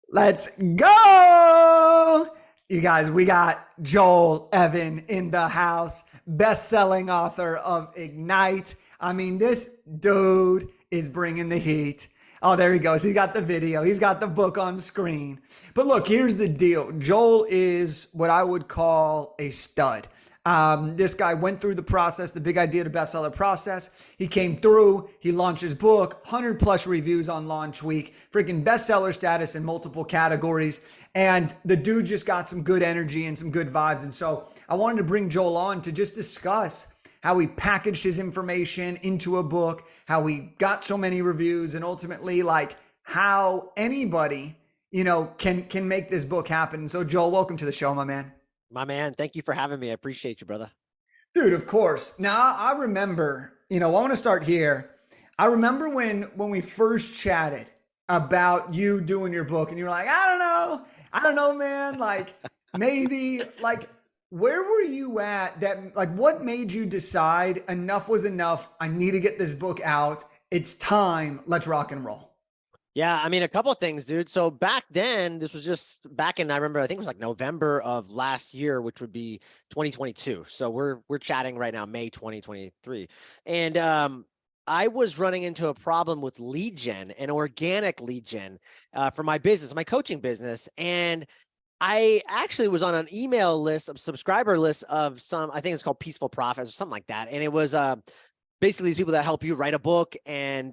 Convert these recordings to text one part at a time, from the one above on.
Let's go. You guys, we got Joel Evan in the house, best-selling author of Ignite. I mean, this dude is bringing the heat. Oh, there he goes. He got the video. He's got the book on screen. But look, here's the deal. Joel is what I would call a stud. This guy went through the process, the Big Idea to Bestseller process. He came through, he launched his book, 100 plus reviews on launch week, freaking bestseller status in multiple categories. And the dude just got some good energy and some good vibes. And so I wanted to bring Joel on to just discuss how he packaged his information into a book, how he got so many reviews, and ultimately like how anybody, can make this book happen. And so Joel, welcome to the show, my man. My man, thank you for having me. I appreciate you, brother. Dude, of course. Now I remember, I want to start here. I remember when we first chatted about you doing your book and you were like, I don't know, man. Like maybe like where were you at that like what made you decide enough was enough? I need to get this book out. It's time. Let's rock and roll. Yeah, I mean, a couple of things, dude. So back then, this was just back in, I remember, I think it was like November of last year, which would be 2022. So we're chatting right now, May 2023. And I was running into a problem with lead gen and organic lead gen for my business, my coaching business. And I actually was on an email list, of subscriber list of some, I think it's called Peaceful Profits or something like that. And it was basically these people that help you write a book. And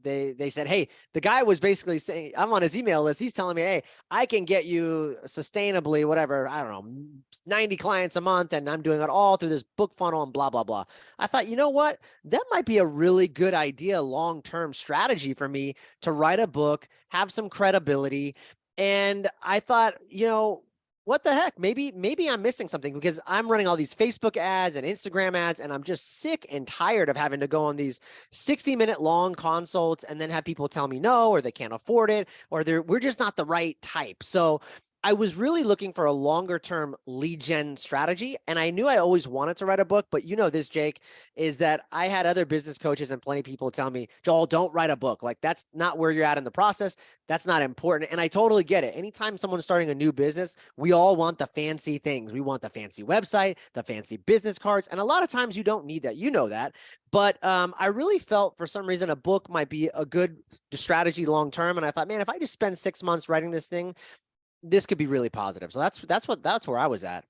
they said, hey, the guy was basically saying, I'm on his email list. He's telling me, hey, I can get you sustainably, whatever, I don't know, 90 clients a month. And I'm doing it all through this book funnel and blah, blah, blah. I thought, you know what? That might be a really good idea, long-term strategy for me to write a book, have some credibility. And I thought, what the heck? Maybe I'm missing something because I'm running all these Facebook ads and Instagram ads, and I'm just sick and tired of having to go on these 60-minute long consults and then have people tell me no, or they can't afford it, or we're just not the right type. So I was really looking for a longer term lead gen strategy. And I knew I always wanted to write a book, but this, Jake, is that I had other business coaches and plenty of people tell me, Joel, don't write a book. Like that's not where you're at in the process. That's not important. And I totally get it. Anytime someone's starting a new business, we all want the fancy things. We want the fancy website, the fancy business cards. And a lot of times you don't need that. You know that. But I really felt for some reason a book might be a good strategy long term. And I thought, man, if I just spend 6 months writing this thing, this could be really positive. So that's where I was at.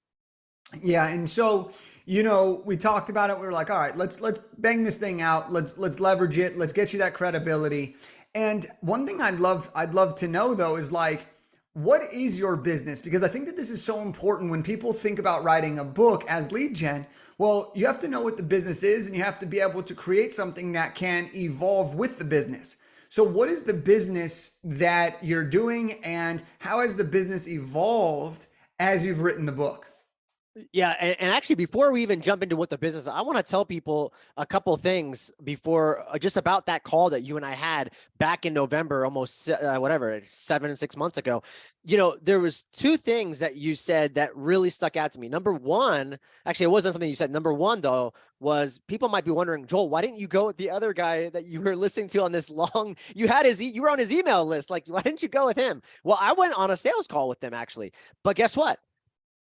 Yeah, and so we talked about it. We were like, all right, let's bang this thing out. Let's leverage it. Let's get you that credibility. And one thing I'd love to know though is like, what is your business? Because I think that this is so important when people think about writing a book as lead gen. Well, you have to know what the business is, and you have to be able to create something that can evolve with the business. So what is the business that you're doing, and how has the business evolved as you've written the book? Yeah. And actually, before we even jump into what the business, I want to tell people a couple things before just about that call that you and I had back in November, almost 6 months ago. There was two things that you said that really stuck out to me. Number one, actually, it wasn't something you said. Number one, though, was people might be wondering, Joel, why didn't you go with the other guy that you were listening to on this long, you were on his email list. Like, why didn't you go with him? Well, I went on a sales call with them actually, but guess what?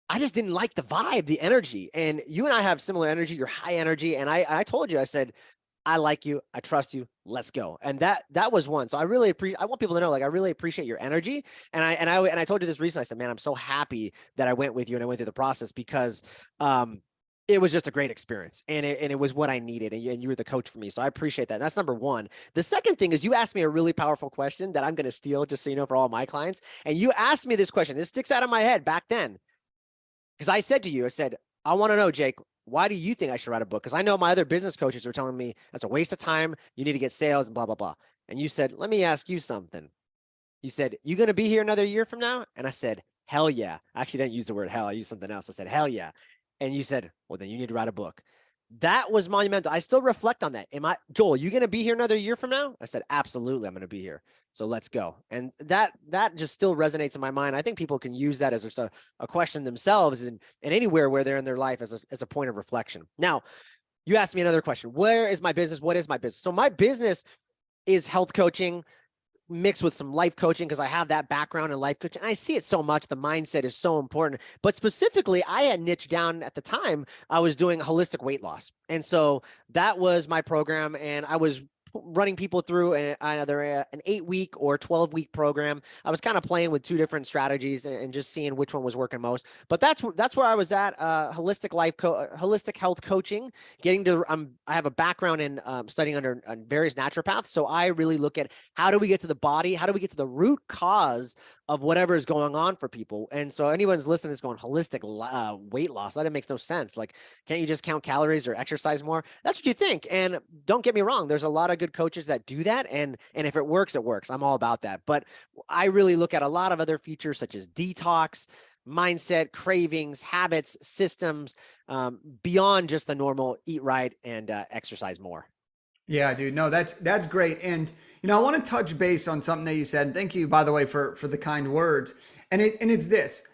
I just didn't like the vibe, the energy. And you and I have similar energy. You're high energy. And I told you, I said, I like you. I trust you. Let's go. And that was one. So I really appreciate, I want people to know, like, I really appreciate your energy. And I told you this recently. I said, man, I'm so happy that I went with you and I went through the process because, it was just a great experience and it was what I needed. And you were the coach for me. So I appreciate that. That's number one. The second thing is you asked me a really powerful question that I'm going to steal, just so you know, for all my clients. And you asked me this question. This sticks out of my head back then. Because I said to you, I said, I want to know, Jake, why do you think I should write a book? Because I know my other business coaches are telling me that's a waste of time. You need to get sales and blah, blah, blah. And you said, let me ask you something. You said, you going to be here another year from now? And I said, hell yeah. I actually didn't use the word hell. I used something else. I said, hell yeah. And you said, well, then you need to write a book. That was monumental. I still reflect on that. Joel, you going to be here another year from now? I said, absolutely. I'm going to be here. So let's go. And that just still resonates in my mind. I think people can use that as just a question themselves and anywhere where they're in their life as a point of reflection. Now, you asked me another question. Where is my business? What is my business? So my business is health coaching, mixed with some life coaching because I have that background in life coaching. I see it so much. The mindset is so important. But specifically, I had niched down at the time. I was doing holistic weight loss. And so that was my program. And I was running people through either an 8-week or 12-week program. I was kind of playing with two different strategies and just seeing which one was working most. But that's where I was at. Holistic health coaching. I have a background in studying under various naturopaths, so I really look at how do we get to the body, how do we get to the root cause of whatever is going on for people. And so anyone's listening is going holistic weight loss. That makes no sense. Like, can't you just count calories or exercise more? That's what you think. And don't get me wrong, there's a lot of good coaches that do that. And if it works, it works. I'm all about that. But I really look at a lot of other features such as detox, mindset, cravings, habits, systems, beyond just the normal eat right and exercise more. Yeah, dude. No, that's great. And I want to touch base on something that you said. Thank you, by the way, for the kind words. And it's this.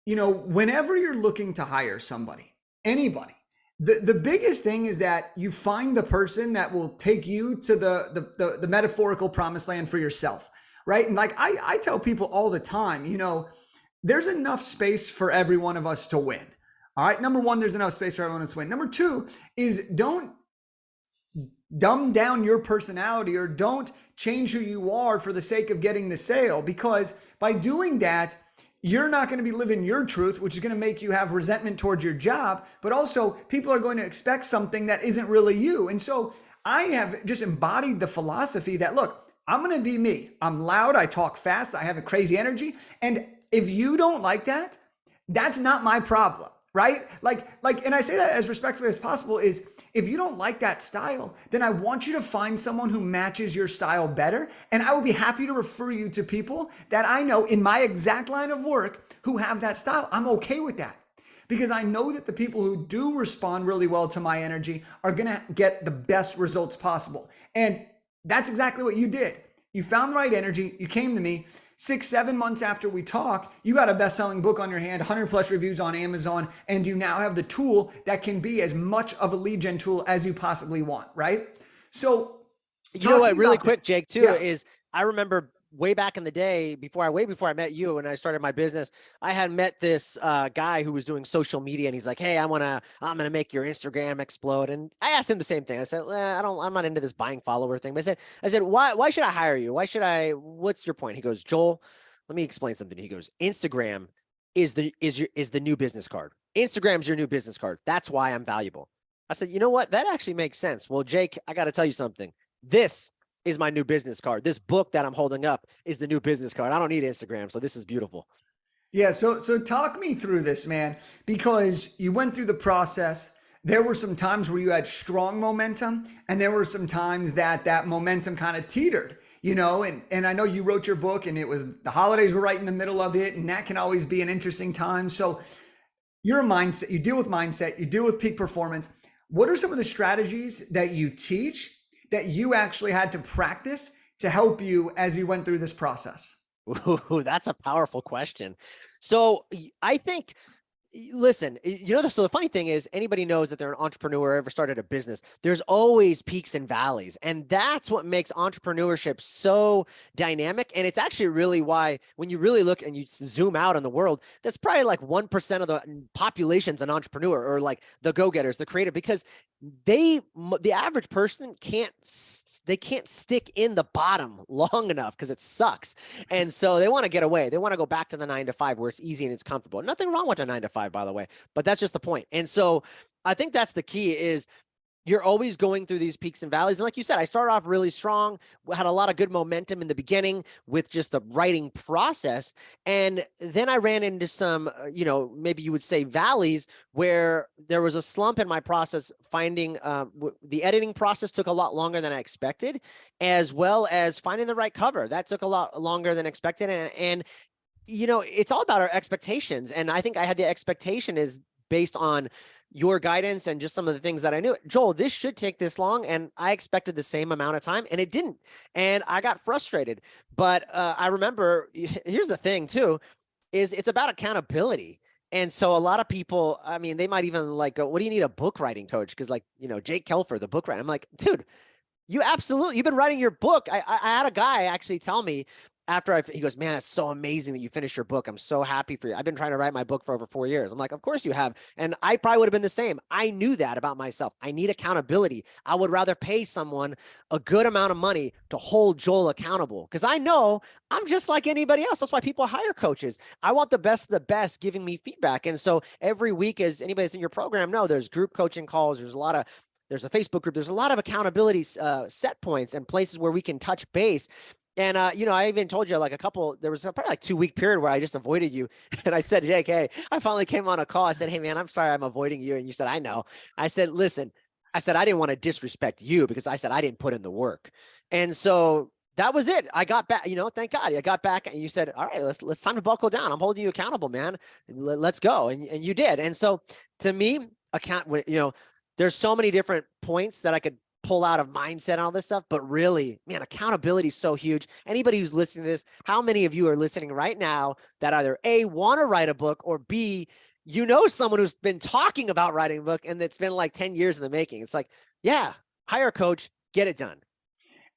Whenever you're looking to hire somebody, anybody, the biggest thing is that you find the person that will take you to the metaphorical promised land for yourself, right? And like I tell people all the time, there's enough space for every one of us to win. All right. Number one, there's enough space for everyone to win. Number two is don't dumb down your personality or don't change who you are for the sake of getting the sale, because by doing that, you're not going to be living your truth, which is going to make you have resentment towards your job, but also people are going to expect something that isn't really you. And so I have just embodied the philosophy that, look, I'm going to be me. I'm loud. I talk fast. I have a crazy energy. And if you don't like that, that's not my problem, right? And I say that as respectfully as possible is, if you don't like that style, then I want you to find someone who matches your style better. And I will be happy to refer you to people that I know in my exact line of work who have that style. I'm okay with that because I know that the people who do respond really well to my energy are going to get the best results possible. And that's exactly what you did. You found the right energy. You came to me. 6-7 months after we talk, you got a best-selling book on your hand, 100+ reviews on Amazon, and you now have the tool that can be as much of a lead gen tool as you possibly want, right? So, you know what, really quick, Jake, too, is I remember way back in the day, before I met you and I started my business, I had met this guy who was doing social media, and he's like, "Hey, I'm gonna make your Instagram explode." And I asked him the same thing. I said, I'm not into this buying follower thing. But I said, why should I hire you? What's your point? He goes, "Joel, let me explain something." He goes, "Instagram is the new business card. Instagram's your new business card. That's why I'm valuable." I said, "You know what? That actually makes sense." Well, Jake, I got to tell you something. This is my new business card. This book that I'm holding up is the new business card. I don't need Instagram, so this is beautiful. Yeah, so talk me through this, man, because you went through the process. There were some times where you had strong momentum, and there were some times that momentum kind of teetered, and I know you wrote your book and the holidays were right in the middle of it, and that can always be an interesting time. So you're a mindset, you deal with peak performance. What are some of the strategies that you teach that you actually had to practice to help you as you went through this process? Ooh, that's a powerful question. So I think, listen, so the funny thing is, anybody knows that they're an entrepreneur or ever started a business, there's always peaks and valleys. And that's what makes entrepreneurship so dynamic. And it's actually really why, when you really look and you zoom out in the world, that's probably like 1% of the population's an entrepreneur, or like the go-getters, the creative, because the average person can't stick in the bottom long enough because it sucks. And so they want to get away. They want to go back to the 9-to-5 where it's easy and it's comfortable. Nothing wrong with a 9-to-5, by the way, but that's just the point. And so I think that's the key is you're always going through these peaks and valleys. And like you said, I started off really strong, had a lot of good momentum in the beginning with just the writing process. And then I ran into some, maybe you would say valleys, where there was a slump in my process. Finding the editing process took a lot longer than I expected, as well as finding the right cover. That took a lot longer than expected. And it's all about our expectations. And I think I had the expectation is based on your guidance and just some of the things that I knew. Joel, this should take this long. And I expected the same amount of time, and it didn't. And I got frustrated. But I remember, here's the thing too, is it's about accountability. And so a lot of people, I mean, they might even like go, "What do you need a book writing coach?" Because Jake Kelfer, the book writer, I'm like, dude, You absolutely, you've been writing your book. I had a guy actually tell me after he goes, man, it's so amazing that you finished your book. I'm so happy for you. I've been trying to write my book for over 4 years. I'm like, of course you have. And I probably would have been the same. I knew that about myself. I need accountability. I would rather pay someone a good amount of money to hold Joel accountable because I know I'm just like anybody else. That's why people hire coaches. I want the best of the best giving me feedback. And so every week, as anybody that's in your program know, there's group coaching calls. There's a Facebook group. There's a lot of accountability set points and places where we can touch base. And, I even told you like there was probably like 2 week period where I just avoided you. And I said, Jake, hey, I finally came on a call. I said, hey, man, I'm sorry I'm avoiding you. And you said, I know. I said, listen, I said, I didn't want to disrespect you because I said I didn't put in the work. And so that was it. I got back, thank God I got back and you said, all right, let's time to buckle down. I'm holding you accountable, man. Let's go. And you did. And so to me, there's so many different points that I could pull out of mindset and all this stuff, but really, man, accountability is so huge. Anybody who's listening to this, how many of you are listening right now that either A, want to write a book, or B, someone who's been talking about writing a book and it's been like 10 years in the making? It's like, yeah, hire a coach, get it done.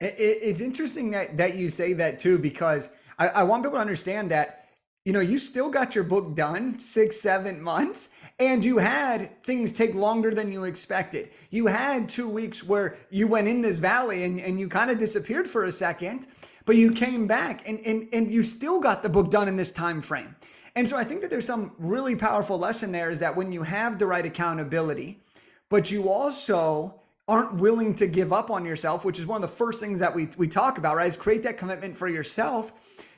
It's interesting that you say that too, because I want people to understand that, you still got your book done 6-7 months, and you had things take longer than you expected. You had 2 weeks where you went in this valley and you kind of disappeared for a second, but you came back and you still got the book done in this time frame. And so I think that there's some really powerful lesson there, is that when you have the right accountability, but you also aren't willing to give up on yourself, which is one of the first things that we talk about, right? Is create that commitment for yourself,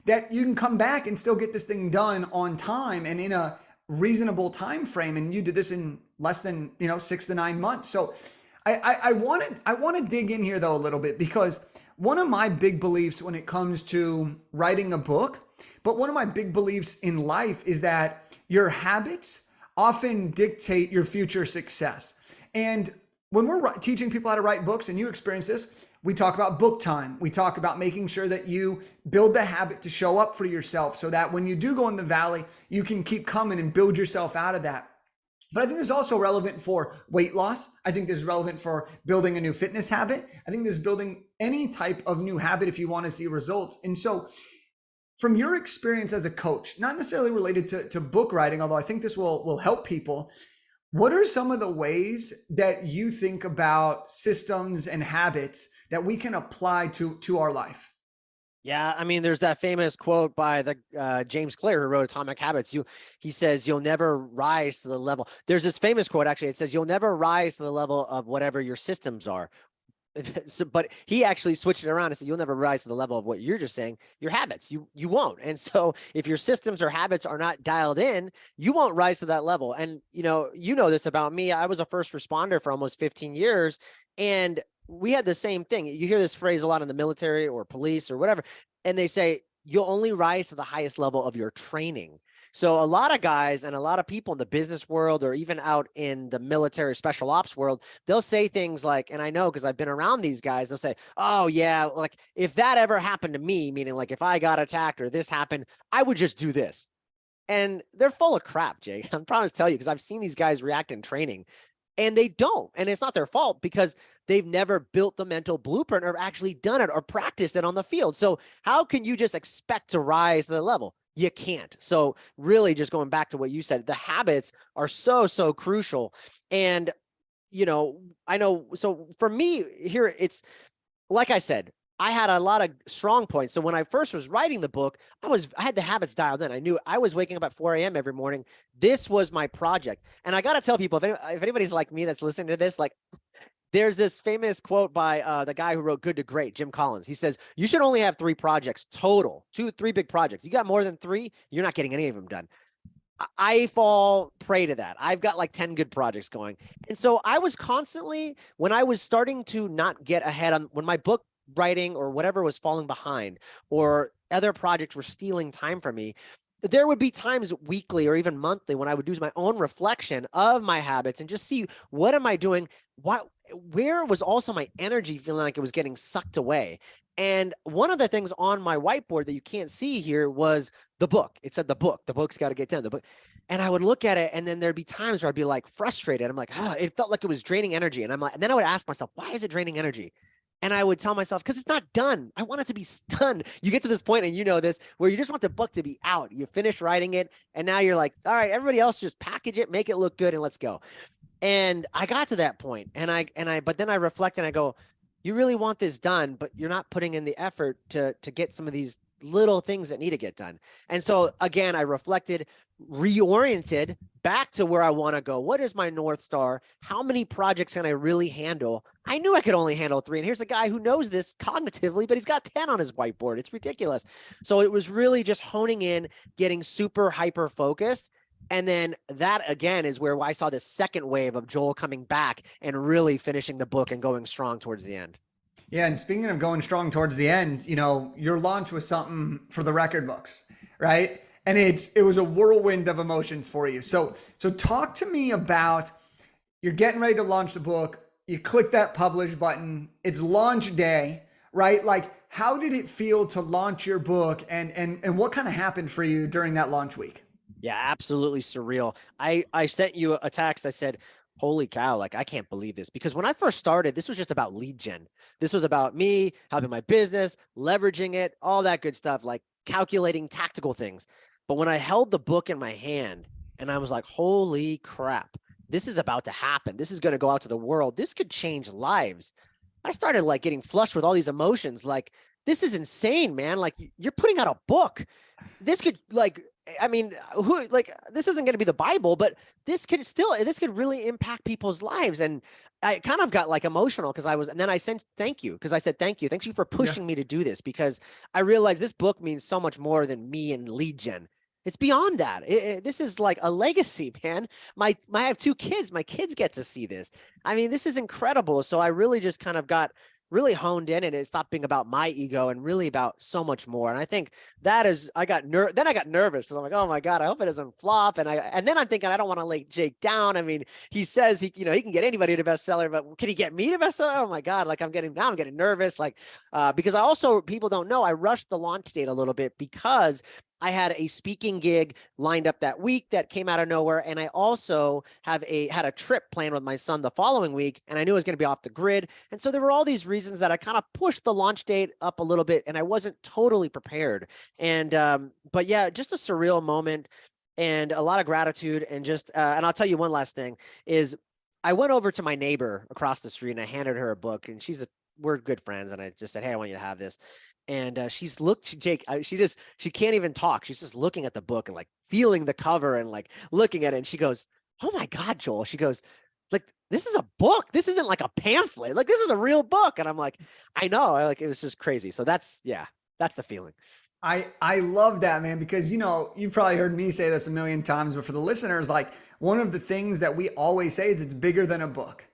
that you can come back and still get this thing done on time and in a reasonable time frame. And you did this in less than 6 to 9 months. So I want to dig in here though a little bit, because one of my big beliefs when it comes to writing a book, but one of my big beliefs in life, is that your habits often dictate your future success. And when we're teaching people how to write books, and you experience this, we talk about book time. We talk about making sure that you build the habit to show up for yourself, so that when you do go in the valley, you can keep coming and build yourself out of that. But I think this is also relevant for weight loss. I think this is relevant for building a new fitness habit. I think this is building any type of new habit if you want to see results. And so from your experience as a coach, not necessarily related to book writing, although I think this will help people, what are some of the ways that you think about systems and habits that we can apply to our life? Yeah, I mean, there's that famous quote by the James Clear, who wrote Atomic Habits. He says, "You'll never rise to the level." There's this famous quote, actually. It says, "You'll never rise to the level of whatever your systems are." So, but he actually switched it around and said, "You'll never rise to the level of what you're just saying, your habits. You won't." And so, if your systems or habits are not dialed in, you won't rise to that level. And you know this about me. I was a first responder for almost 15 years, and we had the same thing. You hear this phrase a lot in the military or police or whatever, and they say you'll only rise to the highest level of your training. So a lot of guys and a lot of people in the business world, or even out in the military special ops world, they'll say things like, and I know because I've been around these guys, they'll say, "Oh yeah, like if that ever happened to me," meaning like if I got attacked or this happened, I would just do this. And they're full of crap, Jake. I'm proud to tell you, because I've seen these guys react in training, and they don't. And it's not their fault, because they've never built the mental blueprint or actually done it or practiced it on the field. So how can you just expect to rise to the level? You can't. So really, just going back to what you said, the habits are so crucial. And, I know, so for me here, it's like I said, I had a lot of strong points. So when I first was writing the book, I had the habits dialed in. I knew I was waking up at 4 a.m. every morning. This was my project. And I got to tell people, if anybody's like me that's listening to this, like, there's this famous quote by the guy who wrote Good to Great, Jim Collins. He says, you should only have 3 projects total, 3 big projects. You got more than 3, you're not getting any of them done. I fall prey to that. I've got like 10 good projects going. And so I was constantly, when I was starting to not get ahead on, when my book writing or whatever was falling behind, or other projects were stealing time from me, there would be times weekly or even monthly when I would do my own reflection of my habits and just see, what am I doing? Where was also my energy feeling like it was getting sucked away? And one of the things on my whiteboard that you can't see here was the book. It said the book's got to get done. The book. And I would look at it, and then there'd be times where I'd be like frustrated. I'm like, it felt like it was draining energy. And I'm like, and then I would ask myself, why is it draining energy? And I would tell myself, because it's not done. I want it to be done. You get to this point, and you know this, where you just want the book to be out. You finish writing it, and now you're like, all right, everybody else just package it, make it look good, and let's go. And I got to that point, but then I reflect and I go, you really want this done, but you're not putting in the effort to get some of these little things that need to get done. And so again, I reflected, reoriented back to where I want to go. What is my North Star? How many projects can I really handle? I knew I could only handle 3. And here's a guy who knows this cognitively, but he's got 10 on his whiteboard. It's ridiculous. So it was really just honing in, getting super hyper focused. And then that again is where I saw this second wave of Joel coming back and really finishing the book and going strong towards the end. Yeah, and speaking of going strong towards the end, your launch was something for the record books, right? And it was a whirlwind of emotions for you. So talk to me about, you're getting ready to launch the book, you click that publish button, it's launch day, right? Like, how did it feel to launch your book, and what kind of happened for you during that launch week? Yeah, absolutely surreal. I sent you a text. I said, holy cow, like I can't believe this. Because when I first started, this was just about lead gen. This was about me helping my business, leveraging it, all that good stuff, like calculating tactical things. But when I held the book in my hand and I was like, holy crap, this is about to happen. This is going to go out to the world. This could change lives. I started like getting flushed with all these emotions. Like, this is insane, man. Like, you're putting out a book. This could like, I mean, this isn't going to be the Bible, but this could really impact people's lives. And I kind of got like emotional because and then I sent thank you, because I said, thank you. Thanks you for pushing me to do this, because I realized this book means so much more than me and lead gen. It's beyond that. This is like a legacy, man. I have 2 kids. My kids get to see this. I mean, this is incredible. So I really just kind of got really honed in, and it stopped being about my ego and really about so much more. And I think that is, then I got nervous because I'm like, oh my God, I hope it doesn't flop. And then I'm thinking, I don't want to lay Jake down. I mean, he says he can get anybody to bestseller, but can he get me to bestseller? Oh my God. Like I'm getting nervous. Like, because people don't know, I rushed the launch date a little bit because I had a speaking gig lined up that week that came out of nowhere. And I also had a trip planned with my son the following week, and I knew it was going to be off the grid. And so there were all these reasons that I kind of pushed the launch date up a little bit, and I wasn't totally prepared. And, but yeah, just a surreal moment and a lot of gratitude. And just, and I'll tell you one last thing is, I went over to my neighbor across the street and I handed her a book, and we're good friends. And I just said, hey, I want you to have this. And Jake, she can't even talk. She's just looking at the book and like feeling the cover and like looking at it. And she goes, oh my God, Joel. She goes, like, this is a book. This isn't like a pamphlet. Like, this is a real book. And I'm like, I know. Like, it was just crazy. So that's the feeling. I love that, man, because you've probably heard me say this a million times, but for the listeners, like, one of the things that we always say is it's bigger than a book,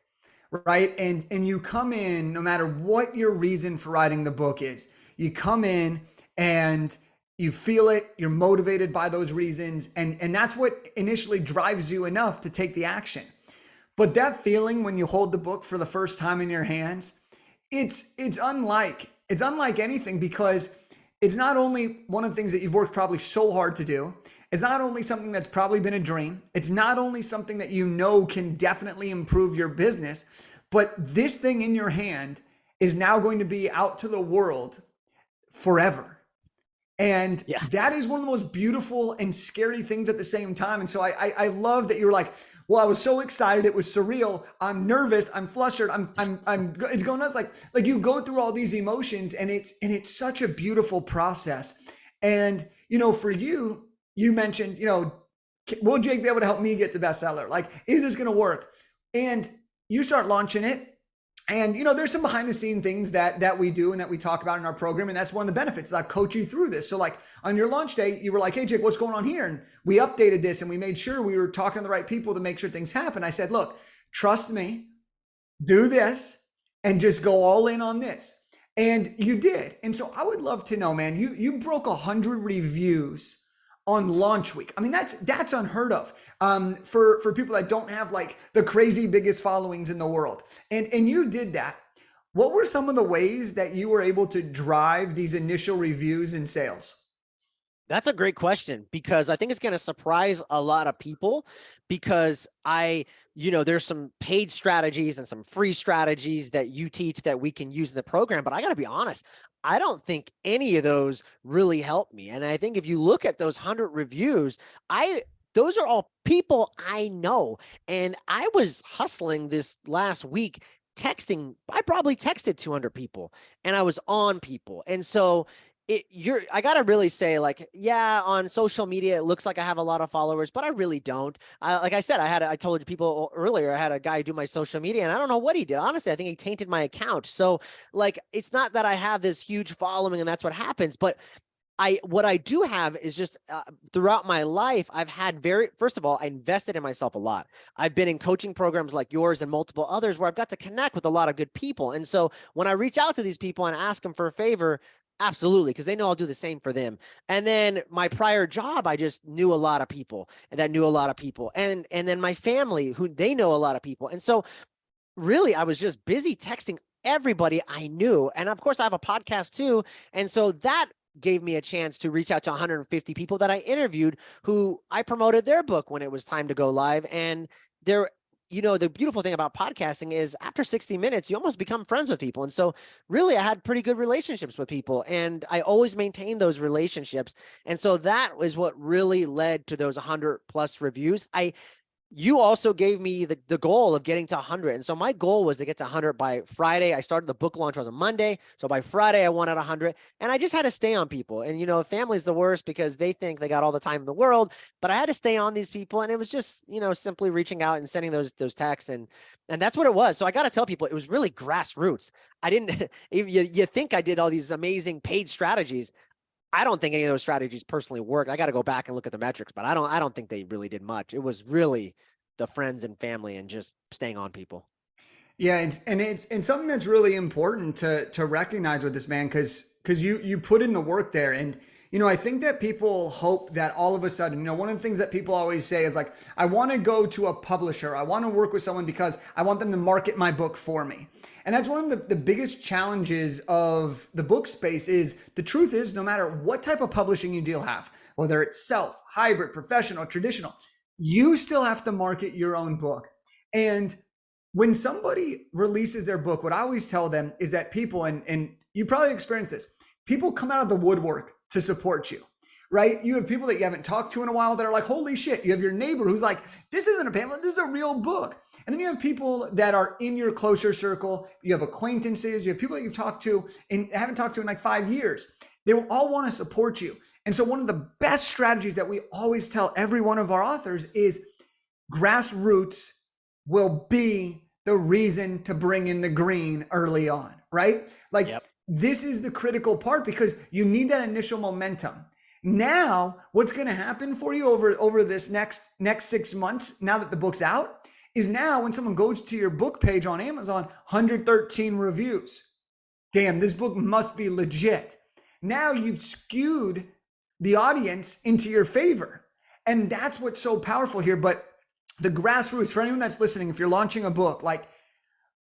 right? And you come in, no matter what your reason for writing the book is, you come in and you feel it, you're motivated by those reasons, and that's what initially drives you enough to take the action. But that feeling when you hold the book for the first time in your hands, it's unlike anything, because it's not only one of the things that you've worked probably so hard to do. It's not only something that's probably been a dream. It's not only something that can definitely improve your business, but this thing in your hand is now going to be out to the world forever. And that is one of the most beautiful and scary things at the same time. And so I love that you were like, well, I was so excited. It was surreal. I'm nervous. I'm flustered. It's going nuts. Like you go through all these emotions, and it's such a beautiful process. And, for you mentioned, will Jake be able to help me get the bestseller? Like, is this going to work? And you start launching it. And, there's some behind the scene things that we do and that we talk about in our program. And that's one of the benefits that I coach you through this. So like on your launch day, you were like, hey, Jake, what's going on here? And we updated this and we made sure we were talking to the right people to make sure things happen. I said, look, trust me, do this and just go all in on this. And you did. And so I would love to know, man, you broke 100 reviews on launch week. I mean, that's unheard of for people that don't have like the crazy biggest followings in the world. And you did that. What were some of the ways that you were able to drive these initial reviews and sales? That's a great question, because I think it's going to surprise a lot of people, because there's some paid strategies and some free strategies that you teach that we can use in the program. But I got to be honest, I don't think any of those really help me. And I think if you look at those 100 reviews, those are all people I know. And I was hustling this last week texting. I probably texted 200 people, and I was on people. And so I gotta really say, like, yeah, on social media it looks like I have a lot of followers, but I really don't. Like I said, I told people earlier, I had a guy do my social media, and I don't know what he did. Honestly, I think he tainted my account. So, like, it's not that I have this huge following and that's what happens, but what I do have is just throughout my life, I've had first of all, I invested in myself a lot. I've been in coaching programs like yours and multiple others where I've got to connect with a lot of good people. And so when I reach out to these people and ask them for a favor, absolutely, because they know I'll do the same for them. And then my prior job, I just knew a lot of people and that knew a lot of people. And then my family, who they know a lot of people. And so really, I was just busy texting everybody I knew. And of course, I have a podcast too. And so that gave me a chance to reach out to 150 people that I interviewed, who I promoted their book when it was time to go live. And they're, the beautiful thing about podcasting is after 60 minutes, you almost become friends with people. And so really, I had pretty good relationships with people, and I always maintained those relationships. And so that was what really led to those 100 plus reviews. You also gave me the goal of getting to 100. And so my goal was to get to 100 by Friday. I started the book launch on a Monday. So by Friday, I wanted 100. And I just had to stay on people. And, family's the worst because they think they got all the time in the world. But I had to stay on these people. And it was just, simply reaching out and sending those texts. And that's what it was. So I got to tell people, it was really grassroots. I didn't, you think I did all these amazing paid strategies. I don't think any of those strategies personally worked. I got to go back and look at the metrics, but I don't think they really did much. It was really the friends and family and just staying on people. Yeah, it's something that's really important to recognize with this, man, because you put in the work there. And I think that people hope that all of a sudden, one of the things that people always say is like, I want to go to a publisher, I want to work with someone because I want them to market my book for me. And that's one of the biggest challenges of the book space. Is the truth is, no matter what type of publishing you have, whether it's self, hybrid, professional, traditional, you still have to market your own book. And when somebody releases their book, what I always tell them is that people, and you probably experienced this, people come out of the woodwork to support you, right? You have people that you haven't talked to in a while that are like, holy shit. You have your neighbor who's like, this isn't a pamphlet, this is a real book. And then you have people that are in your closer circle. You have acquaintances, you have people that you've talked to and haven't talked to in like 5 years. They will all want to support you. And so one of the best strategies that we always tell every one of our authors is grassroots will be the reason to bring in the green early on, right? Like, yep. This is the critical part, because you need that initial momentum. Now, what's going to happen for you over this next 6 months, now that the book's out, is now when someone goes to your book page on Amazon, 113 reviews. Damn, this book must be legit. Now you've skewed the audience into your favor. And that's what's so powerful here. But the grassroots, for anyone that's listening, if you're launching a book, like,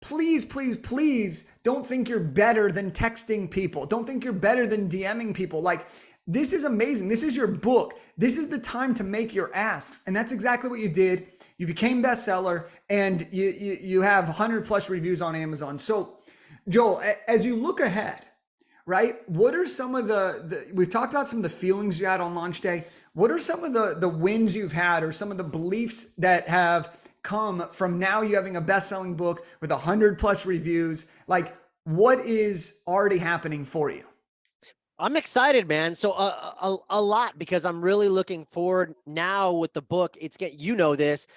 please, please, please don't think you're better than texting people. Don't think you're better than DMing people. Like, this is amazing. This is your book. This is the time to make your asks. And that's exactly what you did. You became bestseller, and you have 100 plus reviews on Amazon. So Joel, as you look ahead, right, what are some of we've talked about some of the feelings you had on launch day. What are some of the wins you've had, or some of the beliefs that have come from now you having a best-selling book with 100 plus reviews? Like, what is already happening for you? I'm excited, man. So a lot, because I'm really looking forward now with the book. This.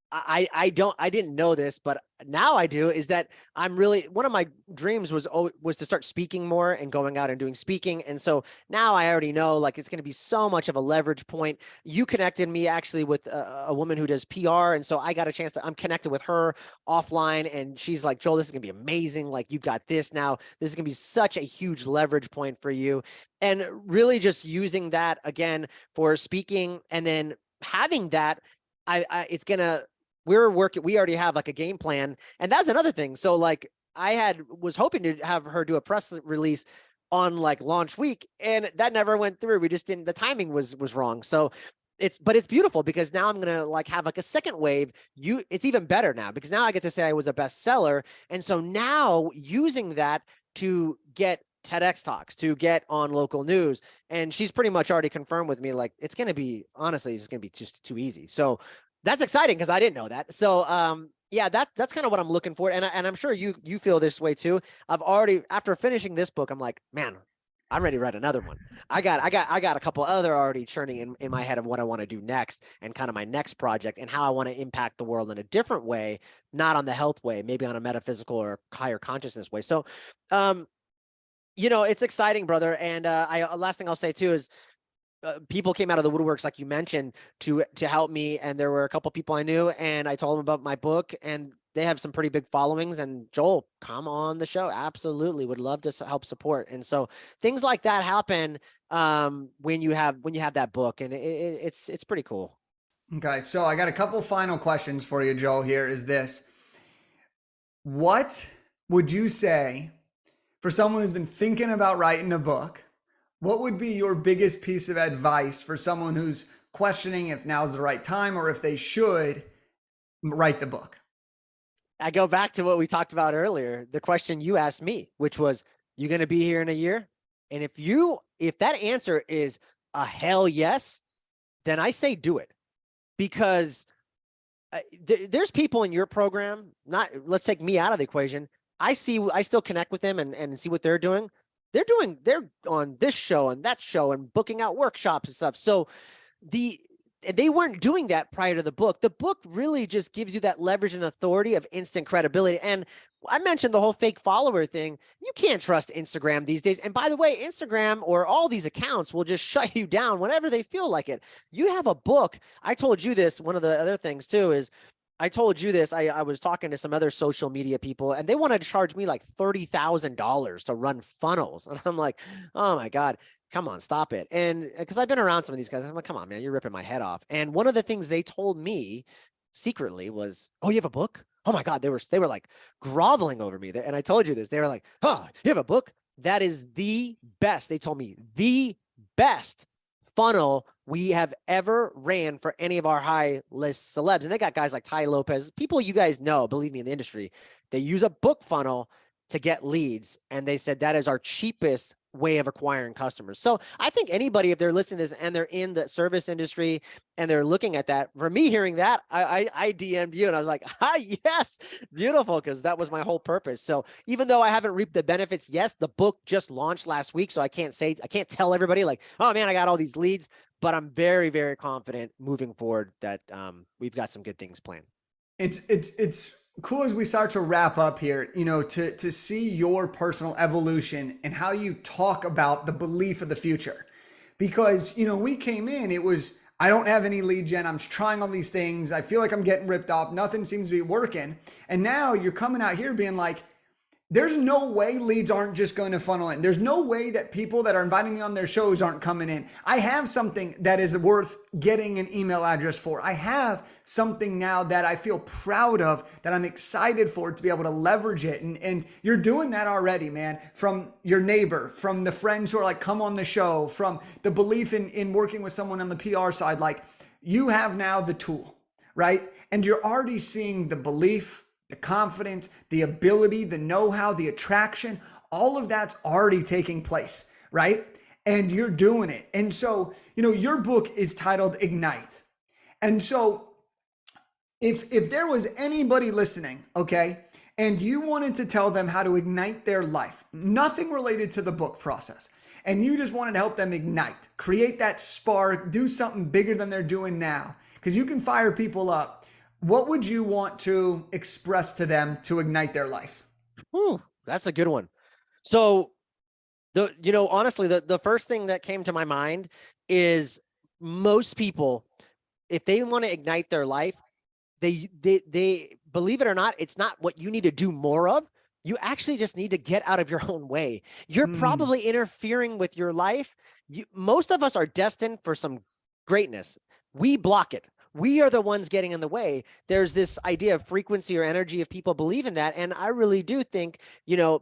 I didn't know this, but now I do, is that one of my dreams was to start speaking more and going out and doing speaking. And so now I already know, like, it's going to be so much of a leverage point. You connected me actually with a woman who does PR. And so I got a chance I'm connected with her offline, and she's like, Joel, this is gonna be amazing. Like, you got this now. This is gonna be such a huge leverage point for you. And really just using that again for speaking, and then having that, we already have like a game plan. And that's another thing. So like, was hoping to have her do a press release on like launch week, and that never went through. We just didn't, the timing was wrong. So but it's beautiful because now I'm gonna like have like a second wave. It's even better now because now I get to say I was a bestseller. And so now using that to get TEDx talks, to get on local news, and she's pretty much already confirmed with me, like it's gonna be, honestly, it's gonna be just too easy. So that's exciting because I didn't know that. So yeah, that's kind of what I'm looking for. And I'm sure you feel this way too. I've already, after finishing this book, I'm like, man, I'm ready to write another one. I got a couple other already churning in my head of what I want to do next, and kind of my next project, and how I want to impact the world in a different way, not on the health way, maybe on a metaphysical or higher consciousness way. So, it's exciting, brother. And last thing I'll say too is, people came out of the woodworks, like you mentioned, to help me. And there were a couple people I knew, and I told them about my book, and they have some pretty big followings. And Joel, come on the show. Absolutely. Would love to help support. And so things like that happen when you have that book, and it's pretty cool. Okay. So I got a couple final questions for you, Joel, here is this. What would you say for someone who's been thinking about writing a book? What would be your biggest piece of advice for someone who's questioning if now's the right time or if they should write the book? I go back to what we talked about earlier, the question you asked me, which was, you going to be here in a year? And if that answer is a hell yes, then I say do it. Because there's people in your program, let's take me out of the equation. I still connect with them and see what they're doing. They're on this show and that show and booking out workshops and stuff. So they weren't doing that prior to the book. The book really just gives you that leverage and authority of instant credibility. And I mentioned the whole fake follower thing. You can't trust Instagram these days. And by the way, Instagram or all these accounts will just shut you down whenever they feel like it. You have a book. I told you this. One of the other things too is, I told you this. I was talking to some other social media people, and they wanted to charge me like $30,000 to run funnels. And I'm like, oh my God, come on, stop it. And because I've been around some of these guys, I'm like, come on, man, you're ripping my head off. And one of the things they told me secretly was, oh, you have a book? Oh my God, they were like groveling over me. And I told you this. They were like, oh, you have a book? That is the best. They told me the best funnel we have ever ran for any of our high list celebs. And they got guys like Ty Lopez, people you guys know, believe me, in the industry. They use a book funnel to get leads. And they said that is our cheapest way of acquiring customers. So I think anybody, if they're listening to this and they're in the service industry and they're looking at that, for me hearing that, I DM'd you and I was like, yes, beautiful, because that was my whole purpose. So even though I haven't reaped the benefits, yes, the book just launched last week. So I can't tell everybody like, oh man, I got all these leads, but I'm very, very confident moving forward that we've got some good things planned. It's cool as we start to wrap up here, to see your personal evolution and how you talk about the belief of the future. Because, we came in, it was, I don't have any lead gen. I'm trying all these things. I feel like I'm getting ripped off. Nothing seems to be working. And now you're coming out here being like, there's no way leads aren't just going to funnel in. There's no way that people that are inviting me on their shows aren't coming in. I have something that is worth getting an email address for. I have something now that I feel proud of, that I'm excited for, to be able to leverage it. And you're doing that already, man, from your neighbor, from the friends who are like, come on the show, from the belief in working with someone on the PR side. Like, you have now the tool, right? And you're already seeing the belief, the confidence, the ability, the know-how, the attraction, all of that's already taking place, right? And you're doing it. And so, your book is titled Ignite. And so if there was anybody listening, okay, and you wanted to tell them how to ignite their life, nothing related to the book process, and you just wanted to help them ignite, create that spark, do something bigger than they're doing now, because you can fire people up, what would you want to express to them to ignite their life? Ooh, that's a good one. So honestly, the first thing that came to my mind is, most people, if they want to ignite their life, they believe it or not, it's not what you need to do more of. You actually just need to get out of your own way. You're probably interfering with your life. Most of us are destined for some greatness. We block it. We are the ones getting in the way. There's this idea of frequency or energy, if people believe in that. And I really do think,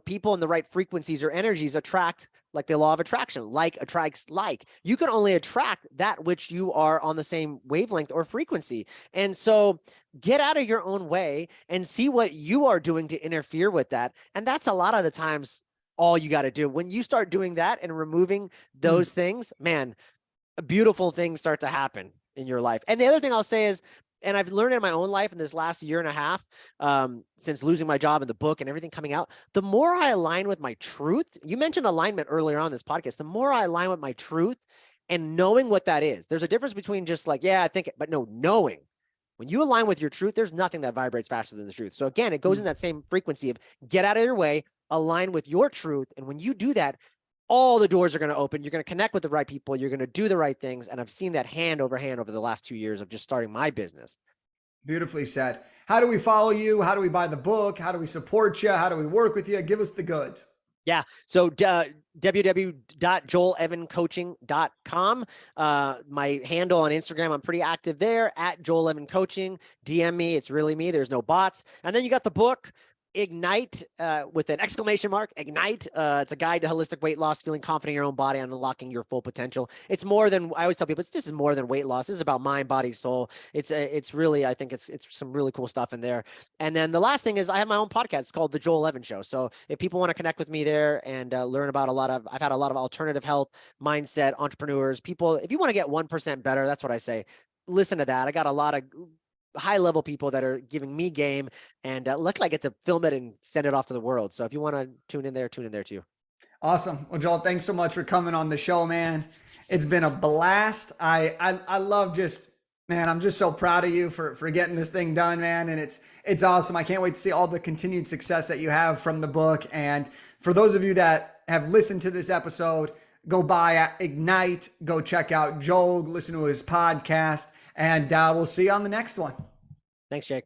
people in the right frequencies or energies attract like the law of attraction, like attracts like. You can only attract that which you are on the same wavelength or frequency. And so get out of your own way and see what you are doing to interfere with that. And that's a lot of the times all you got to do. When you start doing that and removing those things, man, beautiful things start to happen in your life. And the other thing I'll say is, and I've learned in my own life in this last year and a half, since losing my job and the book and everything coming out, the more I align with my truth, you mentioned alignment earlier on this podcast, the more I align with my truth and knowing what that is. There's a difference between just like, yeah, I think it, but no, knowing. When you align with your truth, there's nothing that vibrates faster than the truth. So again, it goes in that same frequency of get out of your way, align with your truth. And when you do that, all the doors are going to open. You're going to connect with the right people. You're going to do the right things. And I've seen that hand over the last 2 years of just starting my business. Beautifully said. How do we follow you? How do we buy the book? How do we support you? How do we work with you? Give us the goods. Yeah. So www.joelevancoaching.com. My handle on Instagram, I'm pretty active there at Joel Evan Coaching. DM me. It's really me. There's no bots. And then you got the book, Ignite, with an exclamation mark, Ignite. It's a guide to holistic weight loss, feeling confident in your own body and unlocking your full potential. It's more than, I always tell people, this is more than weight loss. This is about mind, body, soul. It's really, I think it's some really cool stuff in there. And then the last thing is I have my own podcast. It's called The Joel Evan Show. So if people want to connect with me there and learn about I've had a lot of alternative health, mindset, entrepreneurs, people, if you want to get 1% better, that's what I say. Listen to that. I got a lot of high level people that are giving me game, and luckily I get to film it and send it off to the world. So if you want to tune in there too. Awesome. Well, Joel, thanks so much for coming on the show, man. It's been a blast. I love just, man, I'm just so proud of you for getting this thing done, man. And it's awesome. I can't wait to see all the continued success that you have from the book. And for those of you that have listened to this episode, go buy Ignite, go check out Joel, listen to his podcast, and we'll see you on the next one. Thanks, Jake.